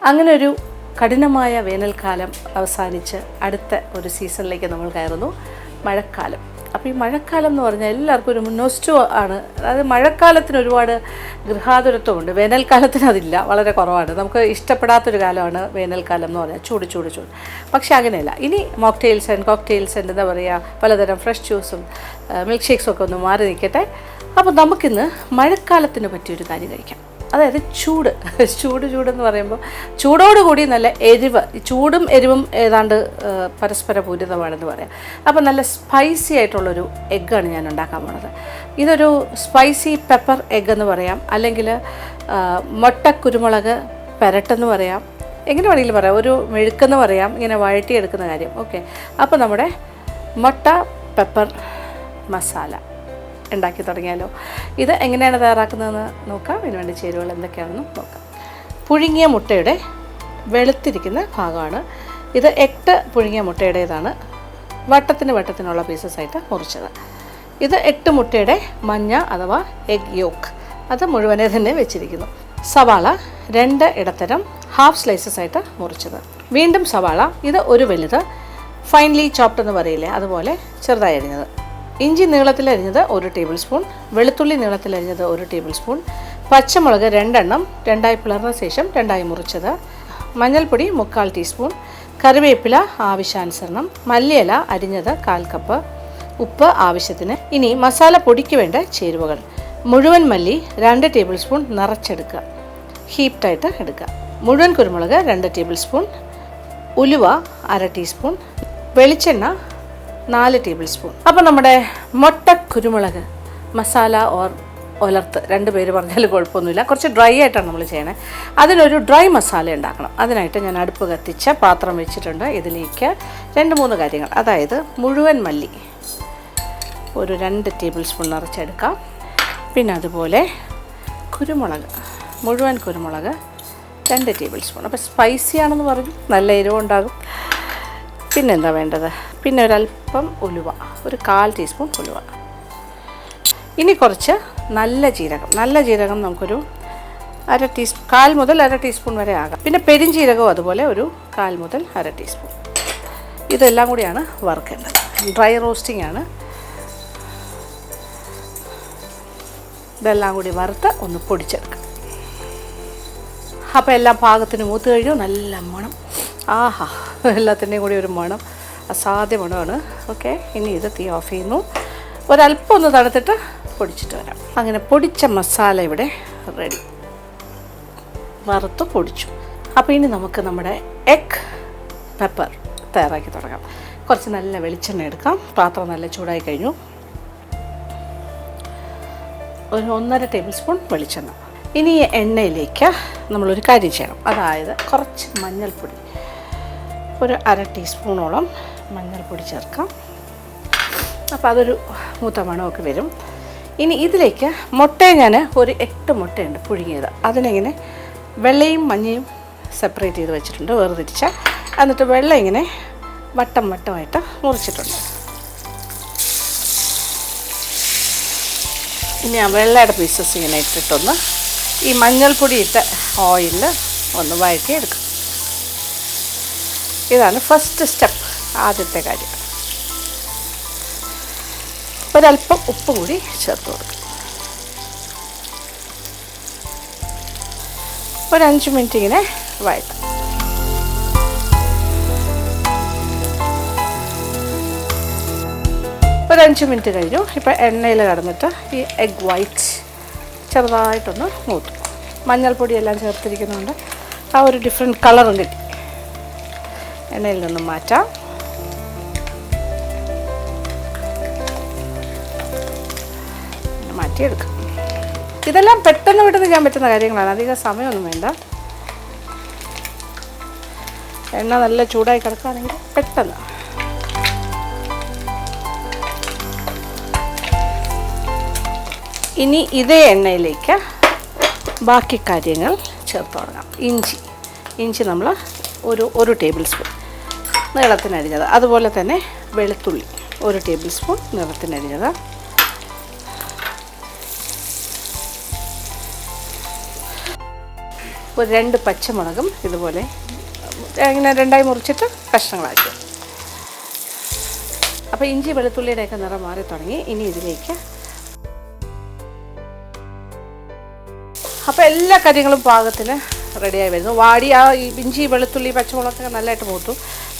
അങ്ങനെ ഒരു കഠിനമായ വേനൽക്കാലം അവസാനിച്ച് അടുത്ത ഒരു സീസണിലേക്ക് നമ്മൾ കയറുന്നു, മഴക്കാലം. അപ്പോൾ ഈ മഴക്കാലം എന്ന് പറഞ്ഞാൽ എല്ലാവർക്കും ഒരു മുന്നോസ്റ്റു ആണ്. അതായത് മഴക്കാലത്തിന് ഒരുപാട് ഗൃഹാതുരത്വമുണ്ട്, വേനൽക്കാലത്തിന് അതില്ല, വളരെ കുറവാണ്. നമുക്ക് ഇഷ്ടപ്പെടാത്തൊരു കാലമാണ് വേനൽക്കാലം എന്ന് പറഞ്ഞാൽ, ചൂട് ചൂട് ചൂട്. പക്ഷേ അങ്ങനെയല്ല. ഇനി മോക്ടെയിൽസ് ആൻഡ് കോക്ടെയിൽസ് ആൻഡ് എന്താ പറയുക, പലതരം ഫ്രഷ് ജ്യൂസും മിൽക്ക് ഷേക്സും ഒക്കെ ഒന്ന് മാറി നിൽക്കട്ടെ. അപ്പോൾ നമുക്കിന്ന് മഴക്കാലത്തിന് പറ്റിയൊരു കാര്യം കഴിക്കാം. അതായത് ചൂടെന്ന് പറയുമ്പോൾ ചൂടോടുകൂടി നല്ല എരിവ്, ചൂടും എരിവും ഏതാണ്ട് പരസ്പര പൂരിതമാണെന്ന് പറയാം. അപ്പോൾ നല്ല സ്പൈസി ആയിട്ടുള്ളൊരു എഗ്ഗാണ് ഞാൻ ഉണ്ടാക്കാൻ പോണത്. ഇതൊരു സ്പൈസി പെപ്പർ എഗ്ഗ് എന്ന് പറയാം, അല്ലെങ്കിൽ മുട്ട കുരുമുളക് പെരട്ടെന്ന് പറയാം, എങ്ങനെ വേണമെങ്കിലും പറയാം, ഒരു മെഴുക്കെന്ന് പറയാം, ഇങ്ങനെ വഴറ്റിയെടുക്കുന്ന കാര്യം. ഓക്കെ, അപ്പോൾ നമ്മുടെ മുട്ട പെപ്പർ മസാല ഉണ്ടാക്കി തുടങ്ങിയാലോ. ഇത് എങ്ങനെയാണ് തയ്യാറാക്കുന്നതെന്ന് നോക്കാം. ഇതിനുവേണ്ടി ചേരുവകൾ എന്തൊക്കെയാണെന്ന് നോക്കാം. പുഴുങ്ങിയ മുട്ടയുടെ വെളുത്തിരിക്കുന്ന ഭാഗമാണ് ഇത്. 8 പുഴുങ്ങിയ മുട്ടയുടേതാണ്, വട്ടത്തിനുള്ള പീസസായിട്ട് മുറിച്ചത്. ഇത് 8 മുട്ടയുടെ മഞ്ഞ അഥവാ എഗ് യോക്ക്, അത് മുഴുവനെ തന്നെ വെച്ചിരിക്കുന്നു. സവാള 2 ഇടത്തരം ഹാഫ് സ്ലൈസസ് ആയിട്ട് മുറിച്ചത്. വീണ്ടും സവാള, ഇത് ഒരു വലുത്, ഫൈൻലി ചോപ്ഡ് എന്ന് പറയില്ലേ, അതുപോലെ ചെറുതായി അരിഞ്ഞത്. ഇഞ്ചി നീളത്തിലരിഞ്ഞത് 1 ടേബിൾ സ്പൂൺ, വെളുത്തുള്ളി നീളത്തിലരിഞ്ഞത് 1 ടേബിൾ സ്പൂൺ, പച്ചമുളക് 2 എണ്ണം 2ആയി പിളർന്ന ശേഷം 2ആയി മുറിച്ചത്, മഞ്ഞൾപ്പൊടി 3/4 ടീസ്പൂൺ, കറിവേപ്പില ആവശ്യാനുസരണം, മല്ലിയില അരിഞ്ഞത് 1/4 കപ്പ്, ഉപ്പ് ആവശ്യത്തിന്. ഇനി മസാല പൊടിക്ക് വേണ്ട ചേരുവകൾ: മുഴുവൻ മല്ലി 2 ടേബിൾ സ്പൂൺ നിറച്ചെടുക്കുക, ഹീപ്റ്റായിട്ട് എടുക്കുക. മുഴുവൻ കുരുമുളക് 2 ടേബിൾ സ്പൂൺ, ഉലുവ 1/2 ടീസ്പൂൺ, വെളിച്ചെണ്ണ 4 ടേബിൾ സ്പൂൺ. അപ്പോൾ നമ്മുടെ മുട്ട കുരുമുളക് മസാല ഓർ ഒലർത്ത്, 2 പേര് പറഞ്ഞാലും കുഴപ്പമൊന്നുമില്ല. കുറച്ച് ഡ്രൈ ആയിട്ടാണ് നമ്മൾ ചെയ്യണേ. അതിനൊരു ഡ്രൈ മസാല ഉണ്ടാക്കണം. അതിനായിട്ട് ഞാൻ അടുപ്പ് കത്തിച്ച പാത്രം വെച്ചിട്ടുണ്ട്. ഇതിലേക്ക് 2-3 കാര്യങ്ങൾ, അതായത് മുഴുവൻ മല്ലി ഒരു 2 ടേബിൾ സ്പൂൺ നിറച്ചെടുക്കാം. പിന്നെ അതുപോലെ കുരുമുളക്, മുഴുവൻ കുരുമുളക് 2 ടേബിൾ സ്പൂൺ. അപ്പോൾ സ്പൈസി ആണെന്ന് പറഞ്ഞു, നല്ല എരിവുണ്ടാകും. പിന്നെന്താ വേണ്ടത്? പിന്നെ ഒരല്പം ഉലുവ, ഒരു 1/4 ടീസ്പൂൺ ഉലുവ. ഇനി കുറച്ച് നല്ല ജീരകം നമുക്കൊരു 1/2 മുതൽ 1/2 ടീസ്പൂൺ വരെ ആകാം. പിന്നെ പെരിഞ്ജീരകവും അതുപോലെ ഒരു 1/4 മുതൽ 1/2 ടീസ്പൂൺ. ഇതെല്ലാം കൂടിയാണ് വറുക്കേണ്ടത്. ഡ്രൈ റോസ്റ്റിംഗ് ആണ്. ഇതെല്ലാം കൂടി വറുത്ത് ഒന്ന് പൊടിച്ചെടുക്കാം. അപ്പോൾ എല്ലാം പാകത്തിന് മൂത്ത് കഴിഞ്ഞു. നല്ല മണം, ആഹാ, എല്ലാത്തിൻ്റെയും കൂടി ഒരു മണം, അസാധ്യ മണമാണ്. ഓക്കെ, ഇനി ഇത് തീ ഓഫ് ചെയ്യുന്നു. ഒരല്പം ഒന്ന് തണുത്തിട്ട് പൊടിച്ചിട്ട് വരാം. അങ്ങനെ പൊടിച്ച മസാല ഇവിടെ റെഡി, വറുത്ത് പൊടിച്ചു. അപ്പോൾ ഇനി നമുക്ക് നമ്മുടെ എഗ് പെപ്പർ തയ്യാറാക്കി തുടങ്ങാം. കുറച്ച് നല്ല വെളിച്ചെണ്ണ എടുക്കാം. പാത്രം നല്ല ചൂടായി കഴിഞ്ഞു. ഒരു 1.5 ടേബിൾ സ്പൂൺ വെളിച്ചെണ്ണ. ഇനി ഈ എണ്ണയിലേക്ക് നമ്മളൊരു കാര്യം ചെയ്യണം, അതായത് കുറച്ച് മഞ്ഞൾപ്പൊടി, ഒരു 1/2 ടീസ്പൂണോളം മഞ്ഞൾപ്പൊടി ചേർക്കാം. അപ്പോൾ അതൊരു മൂത്ത മണമൊക്കെ വരും. ഇനി ഇതിലേക്ക് മുട്ടയെ ഞാൻ ഒരു 8 മുട്ടയുണ്ട് പുഴുങ്ങിയത്, അതിനെങ്ങനെ വെള്ളയും മഞ്ഞയും സെപ്പറേറ്റ് ചെയ്ത് വെച്ചിട്ടുണ്ട്, വേർതിരിച്ച. എന്നിട്ട് വെള്ളം ഇങ്ങനെ വട്ടമായിട്ട് മുറിച്ചിട്ടുണ്ട്. ഇനി ആ വെള്ളയുടെ പീസസ് ഇങ്ങനെ ഇട്ടിട്ടൊന്ന് ഈ മഞ്ഞൾപ്പൊടി ഇട്ട ഓയിലിൽ ഒന്ന് വഴറ്റി എടുക്കും. ഇതാണ് ഫസ്റ്റ് സ്റ്റെപ്പ്, ആദ്യത്തെ കാര്യം. ഒരല്പം ഉപ്പ് കൂടി ചേർത്ത് കൊടുക്കും. ഒരു 5 മിനിറ്റ് ഇങ്ങനെ വഴറ്റാം. ഒരു 5 മിനിറ്റ് കഴിഞ്ഞു. ഇപ്പോൾ എണ്ണയിൽ കടന്നിട്ട് ഈ എഗ് വൈറ്റ് ചെറുതായിട്ടൊന്ന് മൂത്തു. മഞ്ഞൾപ്പൊടിയെല്ലാം ചേർത്തിരിക്കുന്നുണ്ട്, ആ ഒരു ഡിഫറെൻറ്റ് കളറും കിട്ടി. എണ്ണയിൽ നിന്നും മാറ്റാം. മാറ്റിയെടുക്കാം. ഇതെല്ലാം പെട്ടെന്ന് ചെയ്യാൻ പറ്റുന്ന കാര്യങ്ങളാണ്, അധികം സമയമൊന്നും വേണ്ട. എണ്ണ നല്ല ചൂടായി കിടക്കുകയാണെങ്കിൽ പെട്ടെന്ന്. ഇനി ഇതേ എണ്ണയിലേക്ക് ബാക്കി കാര്യങ്ങൾ ചേർത്ത് തുടങ്ങാം. ഇഞ്ചി നമ്മൾ ഒരു ടേബിൾ സ്പൂൺ നീളത്തിനരിഞ്ഞത്, അതുപോലെ തന്നെ വെളുത്തുള്ളി 1 ടേബിൾ സ്പൂൺ നീളത്തിനരിഞ്ഞത്, ഒരു 2 പച്ചമുളകും ഇതുപോലെ ഇങ്ങനെ 2ആയി മുറിച്ചിട്ട് കഷ്ണങ്ങളാക്കി. അപ്പോൾ ഇഞ്ചി വെളുത്തുള്ളിയുടെയൊക്കെ നിറം മാറി തുടങ്ങി. ഇനി ഇതിലേക്ക് അപ്പോൾ എല്ലാ കാര്യങ്ങളും പാകത്തിന് റെഡിയായി വരുന്നു. ആ ഇഞ്ചി വെളുത്തുള്ളി പച്ചമുളകൊക്കെ നല്ലതായിട്ട് മൂത്തു.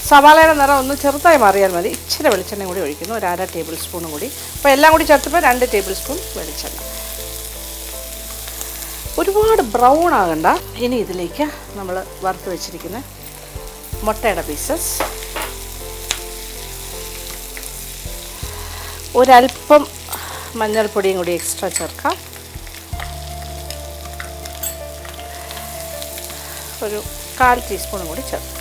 സവാളയുടെ നിറം ഒന്ന് ചെറുതായി മാറിയാൽ മതി. ഇച്ചിരി വെളിച്ചെണ്ണ കൂടി ഒഴിക്കുന്നു, ഒരു 1/2 ടേബിൾ സ്പൂണും കൂടി. അപ്പോൾ എല്ലാം കൂടി ചേർത്തപ്പോൾ 2 ടേബിൾ സ്പൂൺ വെളിച്ചെണ്ണ. ഒരുപാട് ബ്രൗൺ ആകണ്ട. ഇനി ഇതിലേക്ക് നമ്മൾ വറുത്ത് വെച്ചിരിക്കുന്ന മുട്ടയുടെ പീസസ്, ഒരല്പം മഞ്ഞൾപ്പൊടിയും കൂടി എക്സ്ട്രാ ചേർക്കാം. ഒരു 1/4 ടീസ്പൂണും കൂടി ചേർക്കാം.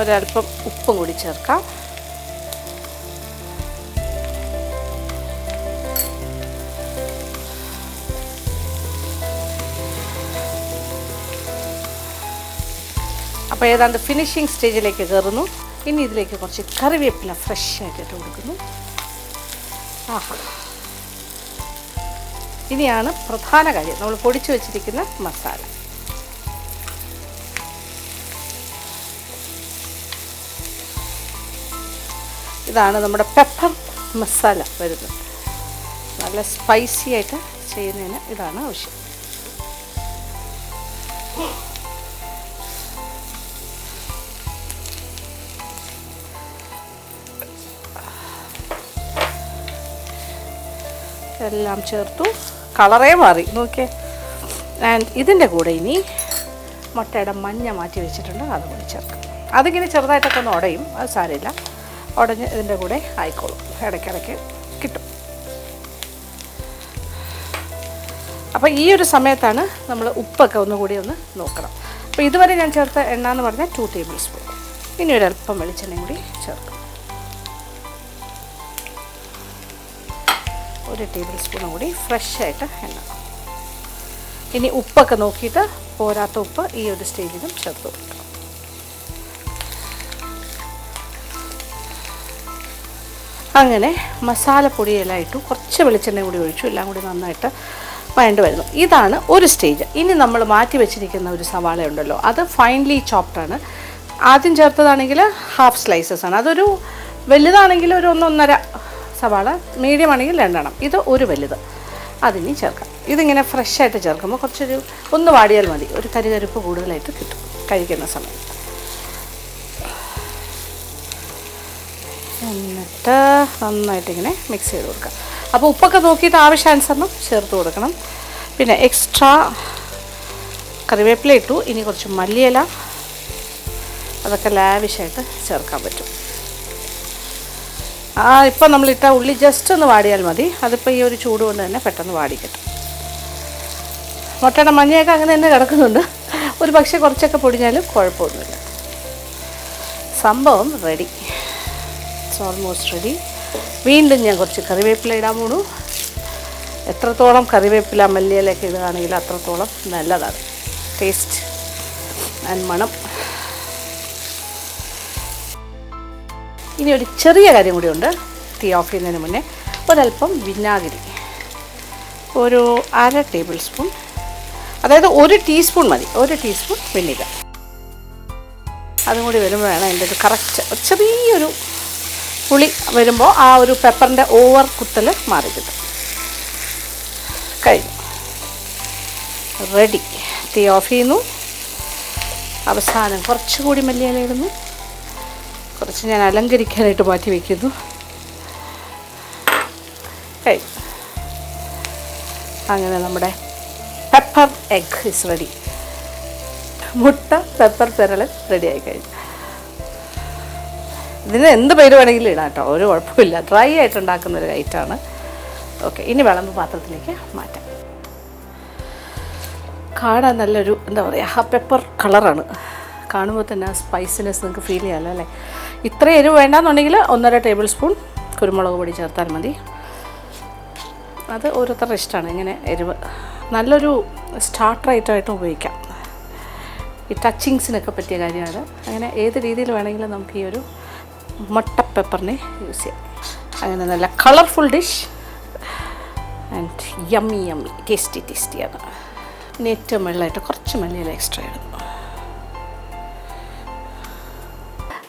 ഒരല്പം ഉപ്പും കൂടി ചേർക്കാം. അപ്പോൾ ഏതാണ്ട് ഫിനിഷിംഗ് സ്റ്റേജിലേക്ക് കയറുന്നു. ഇനി ഇതിലേക്ക് കുറച്ച് കറിവേപ്പില ഫ്രഷ് ആയിട്ട് കൊടുക്കുന്നു. ആഹാ, ഇനിയാണ് പ്രധാന കാര്യം, നമ്മൾ പൊടിച്ചു വച്ചിരിക്കുന്ന മസാല. ഇതാണ് നമ്മുടെ പെപ്പർ മസാല വരുന്നത്. നല്ല സ്പൈസി ആയിട്ട് ചെയ്യുന്നതിന് ഇതാണ് ആവശ്യം. എല്ലാം ചേർത്തു. കളറേ മാറി നോക്കിയേ. ആൻഡ് ഇതിൻ്റെ കൂടെ ഇനി മുട്ടയുടെ മഞ്ഞ മാറ്റി വെച്ചിട്ടുണ്ട്, അതും കൂടി ചേർക്കാം. അതിങ്ങനെ ചെറുതായിട്ടൊക്കെ ഒന്ന് ഉടയും, അത് സാരമില്ല, ഉടഞ്ഞ് ഇതിൻ്റെ കൂടെ ആയിക്കോളും, ഇടയ്ക്കിടയ്ക്ക് കിട്ടും. അപ്പോൾ ഈ ഒരു സമയത്താണ് നമ്മൾ ഉപ്പൊക്കെ ഒന്നുകൂടി ഒന്ന് നോക്കണം. അപ്പോൾ ഇതുവരെ ഞാൻ ചേർത്ത എണ്ണ എന്ന് പറഞ്ഞാൽ 2 ടേബിൾ സ്പൂൺ. ഇനി ഒരല്പം വെളിച്ചെണ്ണയും കൂടി ചേർക്കാം. 1 ടേബിൾ സ്പൂണും കൂടി ഫ്രഷ് ആയിട്ട് എണ്ണ. ഇനി ഉപ്പൊക്കെ നോക്കിയിട്ട് പോരാത്ത ഉപ്പ് ഈ ഒരു സ്റ്റേജിലും ചേർത്ത് കൊടുക്കണം. അങ്ങനെ മസാലപ്പൊടിയെല്ലാം ഇട്ടു, കുറച്ച് വെളിച്ചെണ്ണ കൂടി ഒഴിച്ചു, എല്ലാം കൂടി നന്നായിട്ട് വഴണ്ട് വരുന്നു. ഇതാണ് ഒരു സ്റ്റേജ്. ഇനി നമ്മൾ മാറ്റി വെച്ചിരിക്കുന്ന ഒരു സവാള ഉണ്ടല്ലോ, അത് ഫൈൻലി ചോപ്ഡാണ്. ആദ്യം ചേർത്തതാണെങ്കിൽ ഹാഫ് സ്ലൈസസ് ആണ്. അതൊരു വലുതാണെങ്കിൽ ഒരു 1-1.5 സവാള, മീഡിയം ആണെങ്കിൽ 2 എണ്ണം, ഇത് ഒരു വലുത്. അതിനി ചേർക്കാം. ഇതിങ്ങനെ ഫ്രഷായിട്ട് ചേർക്കുമ്പോൾ കുറച്ചൊരു ഒന്ന് വാടിയാൽ മതി, ഒരു കരികരുപ്പ് കൂടുതലായിട്ട് കിട്ടും കഴിക്കുന്ന സമയത്ത്. എന്നിട്ട് നന്നായിട്ടിങ്ങനെ മിക്സ് ചെയ്ത് കൊടുക്കാം. അപ്പോൾ ഉപ്പൊക്കെ നോക്കിയിട്ട് ആവശ്യാനുസരണം ചേർത്ത് കൊടുക്കണം. പിന്നെ എക്സ്ട്രാ കറിവേപ്പില ഇട്ടു. ഇനി കുറച്ച് മല്ലിയില, അതൊക്കെ ലാവിഷായിട്ട് ചേർക്കാൻ പറ്റും. ഇപ്പം നമ്മളിട്ട ഉള്ളി ജസ്റ്റ് ഒന്ന് വാടിയാൽ മതി. അതിപ്പോൾ ഈ ഒരു ചൂട് കൊണ്ട് തന്നെ പെട്ടെന്ന് വാടിക്കിട്ടും. മുട്ടയുടെ മഞ്ഞയൊക്കെ അങ്ങനെ തന്നെ കിടക്കുന്നുണ്ട്, ഒരു പക്ഷേ കുറച്ചൊക്കെ പൊടിഞ്ഞാലും കുഴപ്പമൊന്നുമില്ല. സംഭവം റെഡി, ഇറ്റ്സ് ഓൾമോസ്റ്റ് റെഡി. വീണ്ടും ഞാൻ കുറച്ച് കറിവേപ്പില ഇടാൻ പോണു. എത്രത്തോളം കറിവേപ്പില മല്ലിയിലൊക്കെ ഇടുകയാണെങ്കിൽ അത്രത്തോളം നല്ലതാണ് ടേസ്റ്റ് ആൻഡ് മണം. ഇനി ഒരു ചെറിയ കാര്യം കൂടിയുണ്ട്. തീ ഓഫ് ചെയ്യുന്നതിന് മുന്നേ ഒരല്പം വിനാഗിരി, ഒരു 1/2 ടേബിൾ സ്പൂൺ, അതായത് 1 ടീസ്പൂൺ മതി, 1 ടീസ്പൂൺ വിനീഗർ. അതും കൂടി വരുമ്പോഴാണ് അതിൻ്റെ ഒരു കറക്റ്റ് ചെറിയൊരു പുളി വരുമ്പോൾ ആ ഒരു പെപ്പറിൻ്റെ ഓവർ കുത്തൽ മാറി കിട്ടും. കഴിഞ്ഞു, റെഡി. തീ ഓഫ് ചെയ്യുന്നു. അവസാനം കുറച്ചുകൂടി മല്ലിയില ഇടുന്നു, കുറച്ച് ഞാൻ അലങ്കരിക്കാനായിട്ട് മാറ്റി വയ്ക്കുന്നു. കഴിഞ്ഞു. അങ്ങനെ നമ്മുടെ പെപ്പർ എഗ് ഇസ് റെഡി. മുട്ട പെപ്പർ പെരളൻ റെഡിയായി കഴിഞ്ഞു. ഇതിന് എന്ത് പേര് വേണമെങ്കിലും ഇടാം കേട്ടോ, ഒരു കുഴപ്പമില്ല. ഡ്രൈ ആയിട്ട് ഉണ്ടാക്കുന്നൊരു ഐറ്റമാണ്. ഓക്കെ, ഇനി വിളമ്പ് പാത്രത്തിലേക്ക് മാറ്റാം. കാണാൻ നല്ലൊരു എന്താ പറയുക, ആ പെപ്പർ കളറാണ്. കാണുമ്പോൾ തന്നെ ആ സ്പൈസിനെസ് നിങ്ങൾക്ക് ഫീൽ ചെയ്യാമല്ലോ അല്ലേ. ഇത്ര എരിവ് വേണ്ടാന്നുണ്ടെങ്കിൽ 1.5 ടേബിൾ സ്പൂൺ കുരുമുളക് പൊടി ചേർത്താൽ മതി. അത് ഓരോരുത്തരുടെ ഇഷ്ടമാണ് ഇങ്ങനെ എരിവ്. നല്ലൊരു സ്റ്റാർട്ടർ ഐറ്റമായിട്ടും ഉപയോഗിക്കാം. ഈ ടച്ചിങ്സിനൊക്കെ പറ്റിയ കാര്യമാണ്. അങ്ങനെ ഏത് രീതിയിൽ വേണമെങ്കിലും നമുക്ക് ഈ ഒരു മുട്ട പെപ്പറിനെ യൂസ് ചെയ്യാം. അങ്ങനെ നല്ല colourful dish and yummy yummy ടേസ്റ്റിയാണ്. ഇനി ഏറ്റവും വെള്ളമായിട്ട് കുറച്ച് മല്ലിയില എക്സ്ട്രാ ഇടുന്നു.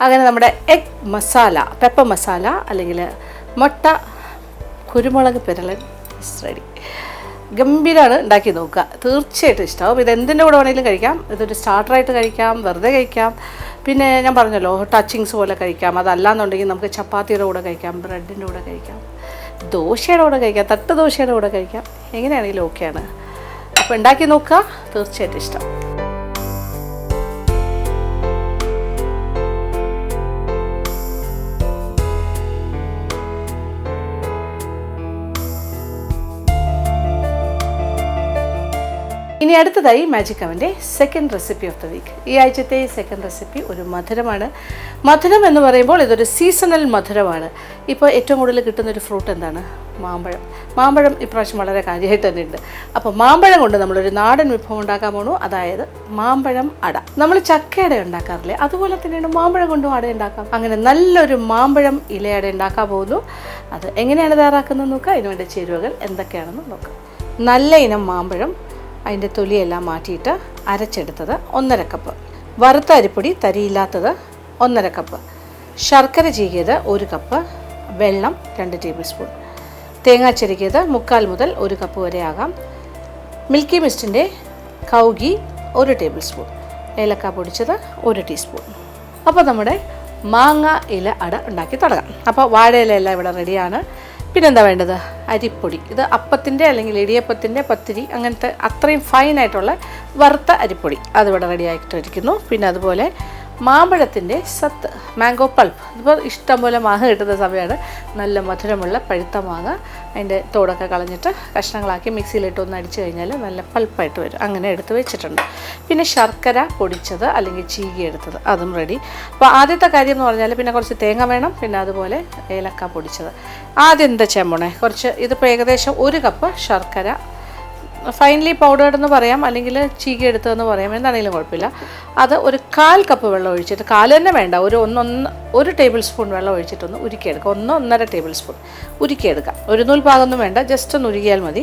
അങ്ങനെ നമ്മുടെ എഗ് മസാല, പെപ്പർ മസാല അല്ലെങ്കിൽ മുട്ട കുരുമുളക് പെരളൻ റെഡി. ഗംഭീരമാണ്, ഉണ്ടാക്കി നോക്കുക, തീർച്ചയായിട്ടും ഇഷ്ടമാവും. ഇത് എന്തിൻ്റെ കൂടെ വേണമെങ്കിലും കഴിക്കാം. ഇതൊരു സ്റ്റാർട്ടറായിട്ട് കഴിക്കാം, വെറുതെ കഴിക്കാം. പിന്നെ ഞാൻ പറഞ്ഞല്ലോ ടച്ചിങ്സ് പോലെ കഴിക്കാം. അതല്ലാന്നുണ്ടെങ്കിൽ നമുക്ക് ചപ്പാത്തിയുടെ കൂടെ കഴിക്കാം, ബ്രെഡിൻ്റെ കൂടെ കഴിക്കാം, ദോശയുടെ കൂടെ കഴിക്കാം, തട്ട് ദോശയുടെ കൂടെ കഴിക്കാം. എങ്ങനെയാണെങ്കിലും ഓക്കെയാണ്. അപ്പോൾ ഉണ്ടാക്കി നോക്കുക, തീർച്ചയായിട്ടും ഇഷ്ടം. ഇനി അടുത്തതായി മാജിക് അവൻ്റെ second recipe of the week. ഈ ആഴ്ചത്തെ സെക്കൻഡ് റെസിപ്പി ഒരു മധുരമാണ്. മധുരം എന്ന് പറയുമ്പോൾ ഇതൊരു സീസണൽ മധുരമാണ്. ഇപ്പോൾ ഏറ്റവും കൂടുതൽ കിട്ടുന്നൊരു ഫ്രൂട്ട് എന്താണ്? മാമ്പഴം. മാമ്പഴം ഇപ്രാവശ്യം വളരെ കാര്യമായിട്ട് തന്നെ ഉണ്ട്. അപ്പോൾ മാമ്പഴം കൊണ്ട് നമ്മളൊരു നാടൻ വിഭവം ഉണ്ടാക്കാൻ പോകണു, അതായത് മാമ്പഴം അട. നമ്മൾ ചക്കയട ഉണ്ടാക്കാറില്ലേ, അതുപോലെ തന്നെയാണ് മാമ്പഴം കൊണ്ടും അട ഉണ്ടാക്കാം. അങ്ങനെ നല്ലൊരു മാമ്പഴം ഇലയട ഉണ്ടാക്കാൻ പോകുന്നു. അത് എങ്ങനെയാണ് തയ്യാറാക്കുന്നത് നോക്കുക. അതിനുവേണ്ട ചേരുവകൾ എന്തൊക്കെയാണെന്ന് നോക്കാം. നല്ല ഇനം മാമ്പഴം, അതിൻ്റെ തൊലിയെല്ലാം മാറ്റിയിട്ട് അരച്ചെടുത്തത് 1.5 കപ്പ്, വറുത്ത അരിപ്പൊടി തരിയില്ലാത്തത് 1.5 കപ്പ്, ശർക്കര ചീകിയത് 1 കപ്പ്, വെള്ളം 2 ടേബിൾ സ്പൂൺ, തേങ്ങ ചിരകിയത് 3/4 മുതൽ 1 കപ്പ് വരെ ആകാം, മിൽക്കി മിസ്റ്റിൻ്റെ കൗഗി 1 ടേബിൾ സ്പൂൺ, ഏലക്ക പൊടിച്ചത് 1 ടീസ്പൂൺ. അപ്പോൾ നമ്മുടെ മാങ്ങ ഇല അട ഉണ്ടാക്കി തുടങ്ങാം. അപ്പോൾ വാഴയിലെല്ലാം ഇവിടെ റെഡിയാണ്. പിന്നെന്താ വേണ്ടത്? അരിപ്പൊടി. ഇത് അപ്പത്തിൻ്റെ അല്ലെങ്കിൽ ഇടിയപ്പത്തിൻ്റെ പത്തിരി അങ്ങനത്തെ അത്രയും ഫൈനായിട്ടുള്ള വറുത്ത അരിപ്പൊടി അതിവിടെ റെഡി ആയിട്ടിരിക്കുന്നു. പിന്നെ അതുപോലെ മാമ്പഴത്തിൻ്റെ സത്ത്, മാംഗോ പൾപ്പ്. ഇപ്പോൾ ഇഷ്ടംപോലെ മാങ്ങ കിട്ടുന്ന സമയമാണ്. നല്ല മധുരമുള്ള പഴുത്ത മാങ്ങ, അതിൻ്റെ തോടൊക്കെ കളഞ്ഞിട്ട് കഷ്ണങ്ങളാക്കി മിക്സിയിലിട്ട് ഒന്ന് അടിച്ചു കഴിഞ്ഞാൽ നല്ല പൾപ്പായിട്ട് വരും. അങ്ങനെ എടുത്ത് വെച്ചിട്ടുണ്ട്. പിന്നെ ശർക്കര പൊടിച്ചത് അല്ലെങ്കിൽ ചീകി എടുത്തത് അതും റെഡി. അപ്പോൾ ആദ്യത്തെ കാര്യം എന്ന് പറഞ്ഞാൽ പിന്നെ കുറച്ച് തേങ്ങ വേണം, പിന്നെ അതുപോലെ ഏലക്ക പൊടിച്ചത്. ആദ്യം എന്താ ചെയ്യാൻ കുറച്ച് ഇതിപ്പോൾ ഏകദേശം 1 കപ്പ് ശർക്കര, ഫൈനലി പൗഡേർഡ് എന്ന് പറയാം, അല്ലെങ്കിൽ ചീകി എടുത്തതെന്ന് പറയാം, എന്താണെങ്കിലും കുഴപ്പമില്ല. അത് ഒരു 1/4 കപ്പ് വെള്ളം ഒഴിച്ചിട്ട്, 1/4 തന്നെ വേണ്ട, ഒരു ടേബിൾ സ്പൂൺ വെള്ളം ഒഴിച്ചിട്ടൊന്ന് ഉരുക്കിയെടുക്കുക. 1-1.5 ടേബിൾ സ്പൂൺ ഉരുക്കിയെടുക്കാം. ഒരു നൂൽ പാകൊന്നും വേണ്ട, ജസ്റ്റ് ഒന്ന് ഉരുകിയാൽ മതി.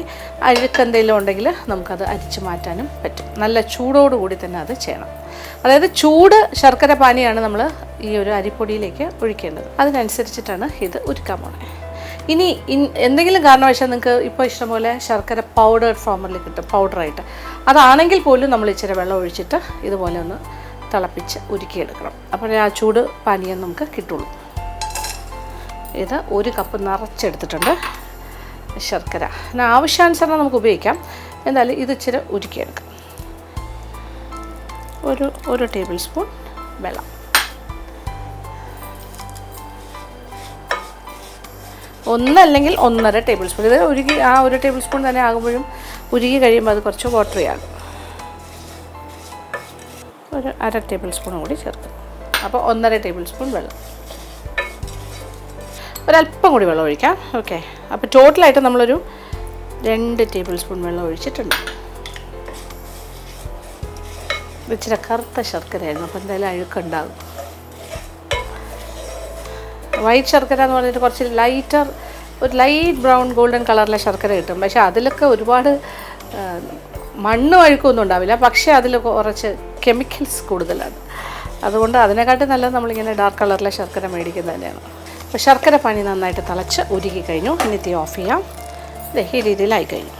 അഴുക്ക് എന്തെങ്കിലും ഉണ്ടെങ്കിൽ നമുക്കത് അരിച്ച് മാറ്റാനും പറ്റും. നല്ല ചൂടോടുകൂടി തന്നെ അത് ചെയ്യണം. അതായത് ചൂട് ശർക്കര പാനിയാണ് നമ്മൾ ഈ ഒരു അരിപ്പൊടിയിലേക്ക് ഒഴിക്കേണ്ടത്. അതിനനുസരിച്ചിട്ടാണ് ഇത് ഉരുക്കാൻ പോകുന്നത്. ഇനി എന്തെങ്കിലും കാരണവശാൽ നിങ്ങൾക്ക് ഇപ്പോൾ ഇഷ്ടംപോലെ ശർക്കര പൗഡേർഡ് ഫോമിൽ കിട്ടും, പൗഡറായിട്ട്. അതാണെങ്കിൽ പോലും നമ്മൾ ഇച്ചിരി വെള്ളം ഒഴിച്ചിട്ട് ഇതുപോലെ ഒന്ന് തിളപ്പിച്ച് ഉരുക്കിയെടുക്കണം. അപ്പോൾ ആ ചൂട് പാനീയം നമുക്ക് കിട്ടുള്ളൂ. ഇത് 1 കപ്പ് നിറച്ചെടുത്തിട്ടുണ്ട് ശർക്കര. പിന്നെ ആവശ്യാനുസരണം നമുക്ക് ഉപയോഗിക്കാം. എന്തായാലും ഇത് ഇച്ചിരി ഉരുക്കിയെടുക്കാം. ഒരു ടേബിൾ സ്പൂൺ വെള്ളം, ഒന്നല്ലെങ്കിൽ 1.5 ടേബിൾ സ്പൂൺ. ഇത് ഉരുകി ആ 1 ടേബിൾ സ്പൂൺ തന്നെ ആകുമ്പോഴും ഉരുകി കഴിയുമ്പോൾ അത് കുറച്ച് വാട്ടറി ആകും. ഒരു 1/2 ടേബിൾ സ്പൂൺ കൂടി ചേർക്കും. അപ്പോൾ 1.5 ടേബിൾ സ്പൂൺ വെള്ളം, ഒരല്പം കൂടി വെള്ളം ഒഴിക്കാം. ഓക്കെ, അപ്പോൾ ടോട്ടലായിട്ട് നമ്മളൊരു 2 ടേബിൾ സ്പൂൺ വെള്ളം ഒഴിച്ചിട്ടുണ്ട്. ഇച്ചിരി കറുത്ത ശർക്കരയായിരുന്നു, അപ്പോൾ എന്തായാലും അഴുക്കുണ്ടാകും. വൈറ്റ് ശർക്കര എന്ന് പറഞ്ഞിട്ട് കുറച്ച് ഒരു ലൈറ്റ് ബ്രൗൺ ഗോൾഡൻ കളറിലെ ശർക്കര കിട്ടും. പക്ഷേ അതിലൊക്കെ ഒരുപാട് മണ്ണും അഴുക്കൊന്നും ഉണ്ടാവില്ല, പക്ഷേ അതിൽ കുറച്ച് കെമിക്കൽസ് കൂടുതലാണ്. അതുകൊണ്ട് അതിനെക്കാട്ടും നല്ലത് നമ്മളിങ്ങനെ ഡാർക്ക് കളറിലെ ശർക്കര മേടിക്കുന്നത് തന്നെയാണ്. അപ്പോൾ ശർക്കര പാനി നന്നായിട്ട് തിളച്ച് ഉരുകി കഴിഞ്ഞു. ഇനി തീ ഓഫ് ചെയ്യാം. ഈ രീതിയിലായി കഴിഞ്ഞു.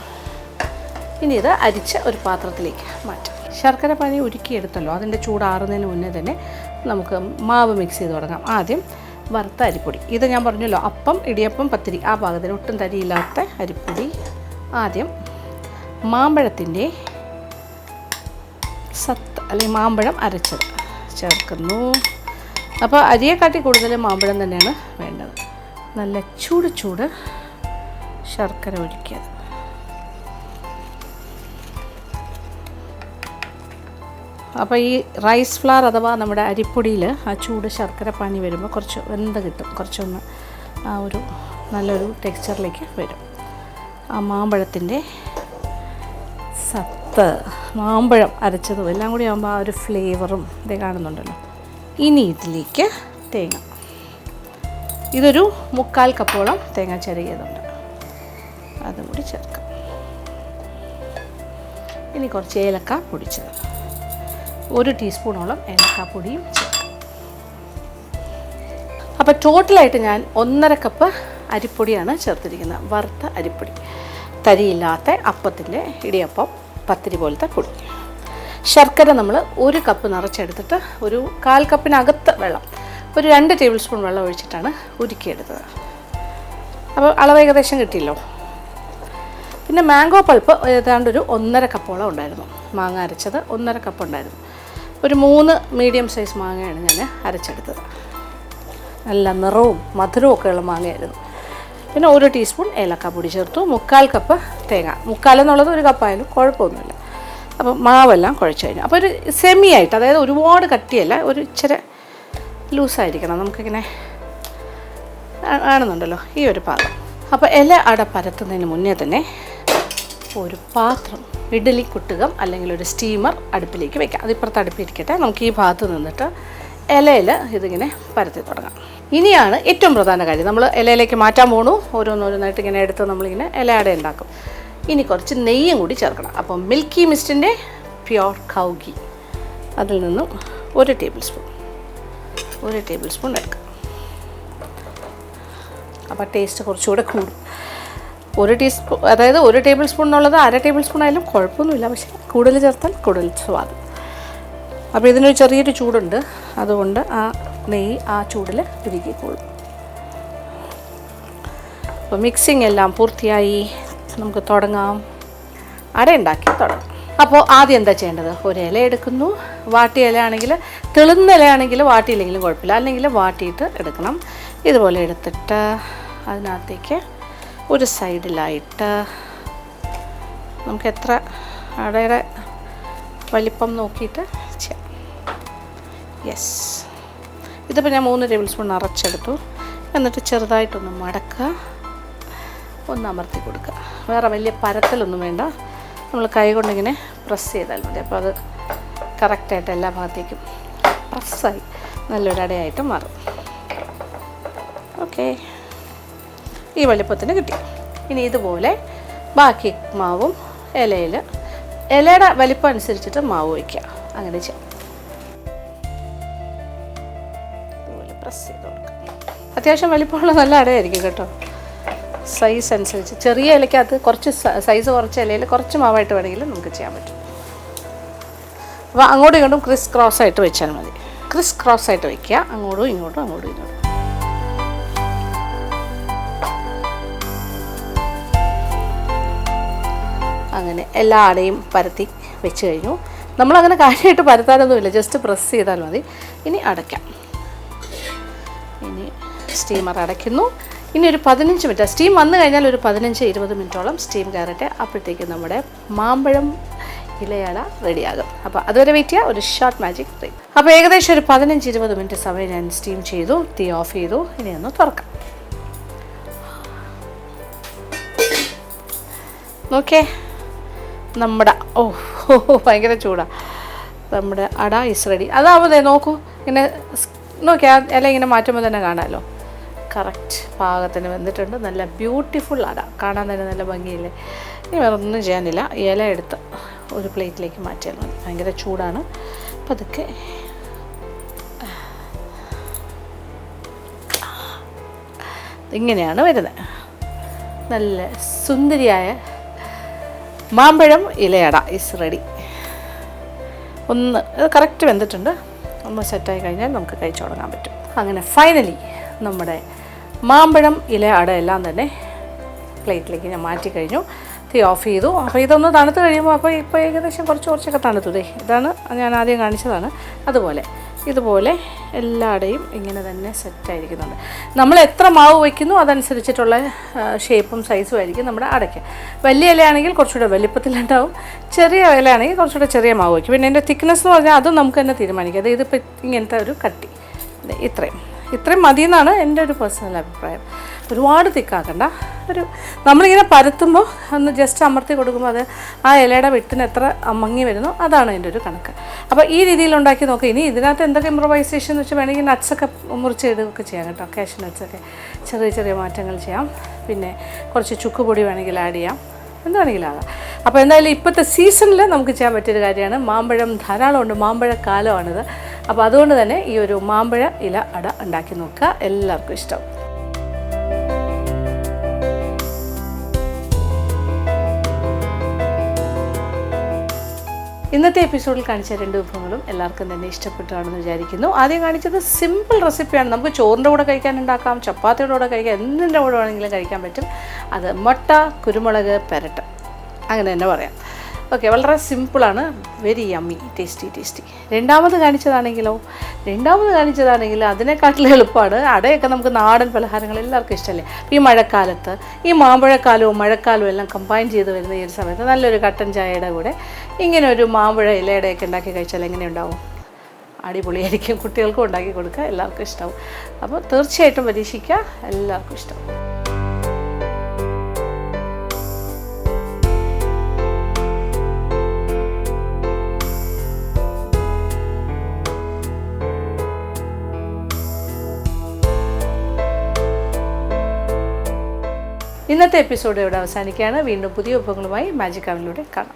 ഇനി ഇത് അരിച്ച് ഒരു പാത്രത്തിലേക്ക് മാറ്റാം. ശർക്കര പാനി ഉരുക്കിയെടുത്തല്ലോ, അതിൻ്റെ ചൂടാറുന്നതിന് മുന്നേ തന്നെ നമുക്ക് മാവ് മിക്സ് ചെയ്ത് തുടങ്ങാം. ആദ്യം വറുത്ത അരിപ്പൊടി. ഇത് ഞാൻ പറഞ്ഞല്ലോ, അപ്പം, ഇടിയപ്പം, പത്തിരി ആ പാകത്തിന് ഒട്ടും തരിയില്ലാത്ത അരിപ്പൊടി. ആദ്യം മാമ്പഴത്തിൻ്റെ സത്ത് അല്ലെങ്കിൽ മാമ്പഴം അരച്ചത് ചേർക്കുന്നു. അപ്പോൾ അരിയെക്കാട്ടി കൂടുതൽ മാമ്പഴം തന്നെയാണ് വേണ്ടത്. നല്ല ചൂട് ശർക്കര ഉരുക്കിയത്. അപ്പോൾ ഈ റൈസ് ഫ്ലവർ അഥവാ നമ്മുടെ അരിപ്പൊടിയിൽ ആ ചൂട് ശർക്കര പാനി വരുമ്പോൾ കുറച്ച് വെന്ത് കിട്ടും, കുറച്ചൊന്ന് ആ ഒരു നല്ലൊരു ടെക്സ്ചറിലേക്ക് വരും. ആ മാമ്പഴത്തിൻ്റെ സത്ത്, മാമ്പഴം അരച്ചതും എല്ലാം കൂടി ആകുമ്പോൾ ആ ഒരു ഫ്ലേവറും ഇതേ കാണുന്നുണ്ടല്ലോ. ഇനി ഇതിലേക്ക് തേങ്ങ, ഇതൊരു 3/4 കപ്പോളം തേങ്ങ ചിരകിയതുണ്ട്, അത് അതും കൂടി ചേർക്കാം. ഇനി കുറച്ച് ഏലക്ക പൊടിച്ചത്, 1 ടീസ്പൂണോളം ഏലക്കാപ്പൊടിയും ചേർക്കാം. അപ്പോൾ ടോട്ടലായിട്ട് ഞാൻ 1.5 കപ്പ് അരിപ്പൊടിയാണ് ചേർത്തിരിക്കുന്നത്. വറുത്ത അരിപ്പൊടി, തരിയില്ലാത്ത അപ്പത്തിൻ്റെ ഇടിയപ്പം പത്തിരി പോലത്തെ പൊടി. ശർക്കര നമ്മൾ 1 കപ്പ് നിറച്ചെടുത്തിട്ട് ഒരു 1/4 കപ്പിനകത്ത് വെള്ളം, ഒരു 2 ടേബിൾ സ്പൂൺ വെള്ളം ഒഴിച്ചിട്ടാണ് ഉരുക്കിയെടുത്തത്. അപ്പോൾ അളവ് ഏകദേശം കിട്ടിയല്ലോ. പിന്നെ മാംഗോ പൾപ്പ് ഏതാണ്ട് ഒരു 1.5 കപ്പോളം ഉണ്ടായിരുന്നു. മാങ്ങ അരച്ചത് 1.5 കപ്പ് ഉണ്ടായിരുന്നു. ഒരു 3 മീഡിയം സൈസ് മാങ്ങയാണ് ഞാൻ അരച്ചെടുത്തത്. നല്ല നിറവും മധുരവും ഒക്കെയുള്ള മാങ്ങയായിരുന്നു. പിന്നെ 1 ടീസ്പൂൺ ഏലക്കാപ്പൊടി ചേർത്തു. 1/4 കപ്പ് തേങ്ങ, 1/4 എന്നുള്ളത് 1 കപ്പായാലും കുഴപ്പമൊന്നുമില്ല. അപ്പോൾ മാവെല്ലാം കുഴച്ച് കഴിഞ്ഞു. അപ്പോൾ ഒരു സെമി ആയിട്ട്, അതായത് ഒരുപാട് കട്ടിയല്ല, ഒരു ഇച്ചിരി ലൂസായിരിക്കണം. നമുക്കിങ്ങനെ കാണുന്നുണ്ടല്ലോ ഈ ഒരു പാത്രം. അപ്പോൾ ഇല അട പരത്തുന്നതിന് മുന്നേ തന്നെ ഒരു പാത്രം, ഇഡ്ഡലി കുട്ടുകം അല്ലെങ്കിൽ ഒരു സ്റ്റീമർ അടുപ്പിലേക്ക് വെക്കാം. അതിപ്പുറത്ത് അടുപ്പിരിക്കട്ടെ. നമുക്ക് ഈ ഭാഗത്ത് നിന്നിട്ട് ഇലയിൽ ഇതിങ്ങനെ പരത്തി തുടങ്ങാം. ഇനിയാണ് ഏറ്റവും പ്രധാന കാര്യം. നമ്മൾ ഇലയിലേക്ക് മാറ്റാൻ പോകണു. ഓരോന്നോരോന്നായിട്ട് ഇങ്ങനെ എടുത്ത് നമ്മളിങ്ങനെ ഇല അട ഉണ്ടാക്കും. ഇനി കുറച്ച് നെയ്യും കൂടി ചേർക്കണം. അപ്പോൾ മിൽക്കി മിസ്റ്റിൻ്റെ പ്യുവർ കൗ ഗീ, അതിൽ നിന്നും 1 ടേബിൾ സ്പൂൺ എടുക്കാം. അപ്പോൾ ടേസ്റ്റ് കുറച്ചുകൂടെ കൂടും. 1 ടീസ്പൂൺ, അതായത് 1 ടേബിൾ സ്പൂൺ എന്നുള്ളത് 1/2 ടേബിൾ സ്പൂൺ ആയാലും കുഴപ്പമൊന്നുമില്ല. പക്ഷേ കൂടുതൽ ചേർത്താൽ കൂടുതൽ സ്വാദ്. അപ്പോൾ ഇതിനൊരു ചെറിയൊരു ചൂടുണ്ട്, അതുകൊണ്ട് ആ നെയ്യ് ആ ചൂടിൽ ഉരുകിക്കോളും. അപ്പോൾ മിക്സിങ് എല്ലാം പൂർത്തിയായി. നമുക്ക് തുടങ്ങാം, അട ഉണ്ടാക്കി തുടങ്ങാം. അപ്പോൾ ആദ്യം എന്താ ചെയ്യേണ്ടത്? ഒരു ഇല എടുക്കുന്നു. വാട്ടിയ ഇല ആണെങ്കിൽ, തെളുന്ന ഇല ആണെങ്കിൽ വാട്ടിയില്ലെങ്കിലും കുഴപ്പമില്ല, അല്ലെങ്കിൽ വാട്ടിയിട്ട് എടുക്കണം. ഇതുപോലെ എടുത്തിട്ട് അതിനകത്തേക്ക് ഒരു സൈഡിലായിട്ട് നമുക്ക് എത്ര അടയുടെ വലിപ്പം നോക്കിയിട്ട് ചെയ്യാം. യെസ്, ഇതിപ്പോൾ ഞാൻ 3 ടേബിൾ സ്പൂൺ നിറച്ചെടുത്തു. എന്നിട്ട് ചെറുതായിട്ടൊന്ന് മടക്കുക, ഒന്ന് അമർത്തി കൊടുക്കുക. വേറെ വലിയ പരത്തലൊന്നും വേണ്ട, നമ്മൾ കൈ കൊണ്ടിങ്ങനെ പ്രസ് ചെയ്താൽ മതി. അപ്പോൾ അത് കറക്റ്റായിട്ട് എല്ലാ ഭാഗത്തേക്കും പ്രസ്സായി നല്ലൊരു അടയായിട്ട് മാറും. ഓക്കെ, ഈ വലിപ്പത്തിന് കിട്ടി. ഇനി ഇതുപോലെ ബാക്കി മാവും ഇലയുടെ വലിപ്പം അനുസരിച്ചിട്ട് മാവ് വയ്ക്കുക. അങ്ങനെ ചെയ്യാം. ഇതുപോലെ പ്രസ് ചെയ്ത് കൊടുക്കുക. അത്യാവശ്യം വലിപ്പമുള്ള നല്ല അടയായിരിക്കും കേട്ടോ. സൈസ് അനുസരിച്ച് ചെറിയ ഇലയ്ക്കകത്ത് കുറച്ച് സൈസ് കുറച്ച് ഇലയിൽ കുറച്ച് മാവായിട്ട് വേണമെങ്കിൽ നമുക്ക് ചെയ്യാൻ പറ്റും. അപ്പോൾ അങ്ങോട്ടും ഇങ്ങോട്ടും ക്രിസ് ക്രോസ് ആയിട്ട് വെച്ചാൽ മതി. ക്രിസ് ക്രോസ് ആയിട്ട് വയ്ക്കുക, അങ്ങോട്ടും ഇങ്ങോട്ടും. അങ്ങനെ എല്ലാ അടയും പരത്തി വെച്ച് കഴിഞ്ഞു. നമ്മളങ്ങനെ കാര്യമായിട്ട് പരത്താനൊന്നുമില്ല, ജസ്റ്റ് പ്രസ് ചെയ്താൽ മതി. ഇനി അടയ്ക്കാം. ഇനി സ്റ്റീമർ അടയ്ക്കുന്നു. ഇനി ഒരു 15 മിനിറ്റ് സ്റ്റീം വന്നു കഴിഞ്ഞാൽ ഒരു 15-20 മിനിറ്റോളം സ്റ്റീം കയറട്ടെ. അപ്പോഴത്തേക്കും നമ്മുടെ മാമ്പഴം ഇലയട റെഡിയാകും. അപ്പോൾ അതുവരെ വെയിറ്റ് ചെയ്യുക. ഒരു ഷോർട്ട് മാജിക് ബ്രേക്ക്. അപ്പോൾ ഏകദേശം ഒരു 15-20 മിനിറ്റ് സമയം ഞാൻ സ്റ്റീം ചെയ്തു. തീ ഓഫ് ചെയ്തു. ഇനി ഒന്ന് തുറക്കാം. നോക്കേ, നമ്മുടെ ഭയങ്കര ചൂടാണ്. നമ്മുടെ അട ഇസ് റെഡി. അതാവുന്നേ നോക്കൂ, ഇങ്ങനെ നോക്കിയാൽ ഇല ഇങ്ങനെ മാറ്റുമ്പോൾ തന്നെ കാണാമല്ലോ. കറക്റ്റ് പാകത്തിന് വെന്തിട്ടുണ്ട്. നല്ല ബ്യൂട്ടിഫുൾ അട, കാണാൻ തന്നെ നല്ല ഭംഗിയില്ലേ. ഇനി വേറെ ഒന്നും ചെയ്യാനില്ല. ഇല എടുത്ത് ഒരു പ്ലേറ്റിലേക്ക് മാറ്റിയാൽ മതി. ഭയങ്കര ചൂടാണ്. അപ്പം അതൊക്കെ ഇങ്ങനെയാണ് വരുന്നത്. നല്ല സുന്ദരിയായ മാമ്പഴം ഇലയട ഇസ് റെഡി. ഇത് കറക്റ്റ് വെന്തിട്ടുണ്ട്. ഒന്ന് സെറ്റായി കഴിഞ്ഞാൽ നമുക്ക് കഴിച്ചു തുടങ്ങാൻ പറ്റും. അങ്ങനെ ഫൈനലി നമ്മുടെ മാമ്പഴം ഇല അട എല്ലാം തന്നെ പ്ലേറ്റിലേക്ക് ഞാൻ മാറ്റി കഴിഞ്ഞു. തീ ഓഫ് ചെയ്തു. അപ്പോൾ ഇതൊന്ന് തണുത്ത് കഴിയുമ്പോൾ ഇപ്പോൾ ഏകദേശം കുറച്ചൊക്കെ തണുത്തതേ. ഇതാണ് ഞാൻ ആദ്യം കാണിച്ചതാണ്. ഇതുപോലെ എല്ലായിടയും ഇങ്ങനെ തന്നെ സെറ്റായിരിക്കുന്നുണ്ട്. നമ്മൾ എത്ര മാവ് വയ്ക്കുന്നു അതനുസരിച്ചിട്ടുള്ള ഷേപ്പും സൈസും ആയിരിക്കും നമ്മുടെ അടയ്ക്ക്. വലിയ ഇലയാണെങ്കിൽ കുറച്ചുകൂടെ വലിപ്പത്തിലുണ്ടാവും, ചെറിയ ഇലയാണെങ്കിൽ കുറച്ചുകൂടെ ചെറിയ മാവ് വയ്ക്കും. പിന്നെ എൻ്റെ തിക്നെസ് എന്ന് പറഞ്ഞാൽ അതും നമുക്ക് തന്നെ തീരുമാനിക്കാം. അത് ഇതിപ്പോൾ ഇങ്ങനത്തെ ഒരു കട്ടി ഇത്രയും മതി എന്നാണ് എൻ്റെ ഒരു പേഴ്സണൽ അഭിപ്രായം. ഒരുപാട് തിക്കാക്കണ്ട. നമ്മളിങ്ങനെ പരത്തുമ്പോൾ ഒന്ന് ജസ്റ്റ് അമർത്തി കൊടുക്കുമ്പോൾ അത് ആ ഇലയുടെ വിട്ടിന് എത്ര മങ്ങി വരുന്നോ അതാണ് അതിൻ്റെ ഒരു കണക്ക്. അപ്പോൾ ഈ രീതിയിൽ ഉണ്ടാക്കി നോക്കുക. ഇനി ഇതിനകത്ത് എന്തൊക്കെ ഇംപ്രവൈസേഷൻ എന്ന് വെച്ചാൽ വേണമെങ്കിൽ നട്ട്സൊക്കെ മുറിച്ചിടുകയൊക്കെ ചെയ്യാം കേട്ടോ. കാഷ്യൂ നട്ട്സൊക്കെ ചെറിയ ചെറിയ മാറ്റങ്ങൾ ചെയ്യാം. പിന്നെ കുറച്ച് ചുക്കുപൊടി വേണമെങ്കിൽ ആഡ് ചെയ്യാം, എന്താണെങ്കിലും ആകാം. അപ്പോൾ എന്തായാലും ഇപ്പോഴത്തെ സീസണിൽ നമുക്ക് ചെയ്യാൻ പറ്റിയൊരു കാര്യമാണ്. മാമ്പഴം ധാരാളമുണ്ട്, മാമ്പഴക്കാലമാണിത്. അപ്പോൾ അതുകൊണ്ട് തന്നെ ഈ ഒരു മാമ്പഴ ഇല അട ഉണ്ടാക്കി നോക്കുക, എല്ലാവർക്കും ഇഷ്ടം. ഇന്നത്തെ എപ്പിസോഡിൽ കാണിച്ച 2 വിഭവങ്ങളും എല്ലാവർക്കും തന്നെ ഇഷ്ടപ്പെട്ടാണെന്ന് വിചാരിക്കുന്നു. ആദ്യം കാണിച്ചത് സിമ്പിൾ റെസിപ്പിയാണ്. നമുക്ക് ചോറിൻ്റെ കൂടെ കഴിക്കാൻ ഉണ്ടാക്കാം, ചപ്പാത്തിയുടെ കൂടെ കഴിക്കാം, എന്തിൻ്റെ കൂടെ വേണമെങ്കിലും കഴിക്കാൻ പറ്റും. അത് മുട്ട കുരുമുളക് പെരട്ട്, അങ്ങനെ തന്നെ പറയാം. ഓക്കെ, വളരെ സിമ്പിളാണ്, വെരി യമ്മി, ടേസ്റ്റി. രണ്ടാമത് കാണിച്ചതാണെങ്കിൽ അതിനെക്കാട്ടിലും എളുപ്പമാണ്. അടയൊക്കെ നമുക്ക് നാടൻ പലഹാരങ്ങൾ എല്ലാവർക്കും ഇഷ്ടമല്ലേ. ഈ മഴക്കാലത്ത് ഈ മാമ്പഴക്കാലവും മഴക്കാലവും എല്ലാം കമ്പൈൻ ചെയ്ത് വരുന്ന ഈ ഒരു സമയത്ത് നല്ലൊരു കട്ടൻ ചായയുടെ കൂടെ ഇങ്ങനെ ഒരു മാമ്പഴ ഇലയുടെയൊക്കെ ഉണ്ടാക്കി കഴിച്ചാൽ എങ്ങനെ ഉണ്ടാവും? അടിപൊളിയായിരിക്കും. കുട്ടികൾക്കും ഉണ്ടാക്കി കൊടുക്കുക, എല്ലാവർക്കും ഇഷ്ടമാവും. അപ്പോൾ തീർച്ചയായിട്ടും പരീക്ഷിക്കുക, എല്ലാവർക്കും ഇഷ്ടമാവും. ഇന്നത്തെ എപ്പിസോഡ് ഇവിടെ അവസാനിക്കുകയാണ്. വീണ്ടും പുതിയ വിഭവങ്ങളുമായി മാജിക് അവനിലൂടെ കാണാം.